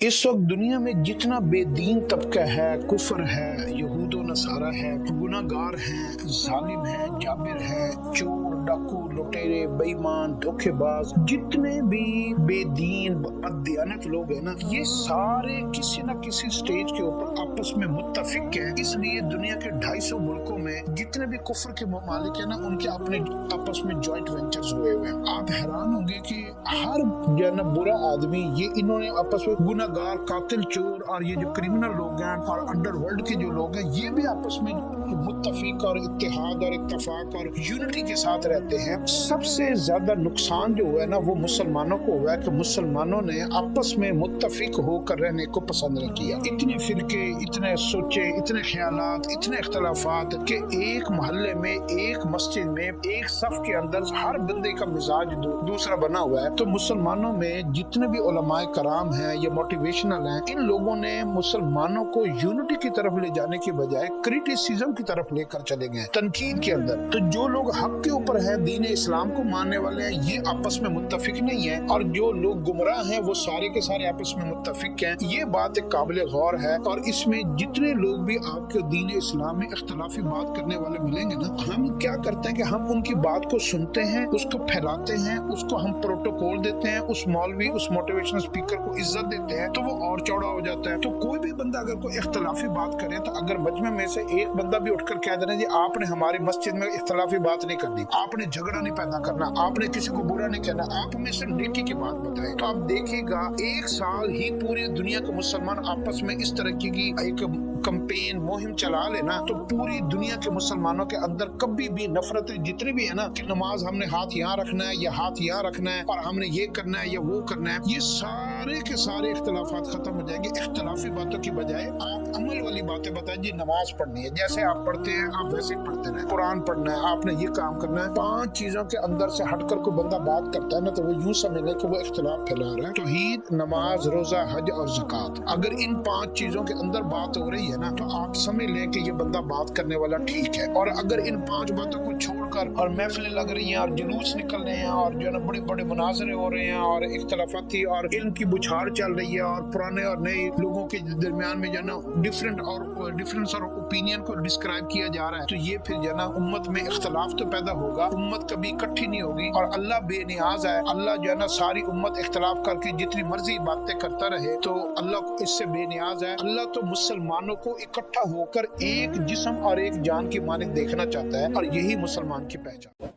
اس وقت دنیا میں جتنا بے دین طبقہ ہے، کفر ہے، یہود و نصارہ ہے، گناہ گار ہیں، ظالم ہیں، جابر ہیں، چور، ڈاکو، لٹیرے، بے ایمان، دھوکے باز، جتنے بھی بے دین بددیانت لوگ ہیں نا، یہ سارے کسی نہ کسی سٹیج کے اوپر آپس میں متفق ہیں۔ اس لیے دنیا کے 250 ملکوں میں جتنے بھی کفر کے ممالک ہیں نا، ان کے اپنے آپس میں جوائنٹ وینچرز ہوئے ہوئے ہیں۔ آپ حیران ہوں گے کہ ہر جو ہے نا برا آدمی، یہ انہوں نے آپس میں گناہ گار، قاتل، چور اور یہ جو کرمنل لوگ ہیں اور انڈر ورلڈ کے جو لوگ ہیں، یہ بھی آپس میں متفق اور اتحاد اور اتفاق اور یونٹی کے ساتھ رہتے ہیں۔ سب سے زیادہ نقصان جو ہوا ہے نا، وہ مسلمانوں کو ہوا ہے کہ مسلمانوں نے آپس میں متفق ہو کر رہنے کو پسند نہیں کیا۔ اتنے فرقے، اتنے سوچے، اتنے خیالات، اتنے اختلافات کہ ایک محلے میں، ایک مسجد میں، ایک صف کے اندر ہر بندے کا مزاج دوسرا بنا ہوا ہے۔ تو مسلمانوں میں جتنے بھی علماء کرام ہیں یا موٹیویشنل ہیں، ان لوگوں نے مسلمانوں کو یونٹی کی طرف لے جانے کے بجائے کریٹیسزم کی طرف لے کر چلے گئے، تنقید کے اندر۔ تو جو لوگ حق کے اوپر ہیں، دین اسلام کو ماننے والے ہیں، یہ آپس میں متفق نہیں ہیں، اور جو لوگ گمراہ ہیں وہ سارے کے سارے آپس میں متفق ہیں۔ یہ بات ایک قابل غور ہے، اور اس میں جتنے لوگ بھی آپ کے دین اسلام میں اختلافی بات کرنے والے ملیں گے نا، ہم کیا کرتے ہیں کہ ہم ان کی بات کو سنتے ہیں، اس کو پھیلاتے ہیں، اس کو ہم پروٹوکول دیتے ہیں، اس مولوی، اس موٹیویشنل اسپیکر کو عزت دیتے ہیں، تو وہ اور چوڑا ہو جاتا ہے۔ تو کوئی بھی بندہ اگر کوئی اختلافی بات کرے، تو اگر مجمع میں سے ایک بندہ بھی اٹھ کر کہہ دینا، جی آپ نے ہماری مسجد میں اختلافی بات نہیں کرنی، آپ نے جھگڑا نہیں پیدا کرنا، آپ نے کسی کو برا نہیں کہنا، آپ ہمیں صرف نیکی کی بات بتائیں، تو آپ دیکھیے گا ایک سال ہی پوری دنیا کے مسلمان آپس میں اس طرح کی ایک کمپین، مہم چلا لینا، تو پوری دنیا کے مسلمانوں کے اندر کبھی بھی نفرت جتنی بھی ہے نا، کہ نماز ہم نے ہاتھ یہاں رکھنا ہے یا ہاتھ یہاں رکھنا ہے، اور ہم نے یہ کرنا ہے یا وہ کرنا ہے، یہ سارے کے سارے اختلافات ختم ہو جائیں گے۔ اختلافی باتوں کی بجائے آپ عمل والی باتیں بتائیں، جی نماز پڑھنی ہے، جیسے آپ پڑھتے ہیں آپ ویسے ہی پڑھتے رہیں، قرآن پڑھنا ہے، آپ نے یہ کام کرنا ہے۔ 5 چیزوں کے اندر سے ہٹ کر کوئی بندہ بات کرتا ہے نا، تو وہ یوں سمجھ لے کہ وہ اختلاف پھیلا رہا ہے۔ توحید، نماز، روزہ، حج اور زکوٰۃ، اگر ان 5 چیزوں کے اندر بات ہو رہی ہے نا، تو آپ سمجھ لیں کہ یہ بندہ بات کرنے والا ٹھیک ہے۔ اور اگر ان 5 باتوں کو چھوڑ کر اور محفلیں لگ رہی ہیں اور جلوس نکل رہے ہیں اور جو ہے نا بڑے بڑے مناظرے ہو رہے ہیں اور اختلافاتی اور علم کی بچھاڑ چل رہی ہے، اور پرانے اور نئے لوگوں کے درمیان میں جو ہے نا ڈفرینس اور اوپینین کو ڈسکرائب کیا جا رہا ہے، تو یہ پھر جو ہے نا امت میں اختلاف تو پیدا ہوگا، امت کبھی اکٹھی نہیں ہوگی، اور اللہ بے نیاز ہے۔ اللہ جو ہے نا ساری امت اختلاف کر کے جتنی مرضی باتیں کرتا رہے، تو اللہ اس سے بے نیاز ہے۔ اللہ تو مسلمانوں کو اکٹھا ہو کر ایک جسم اور ایک جان کی مانند دیکھنا چاہتا ہے، اور یہی مسلمان کی پہچان ہے۔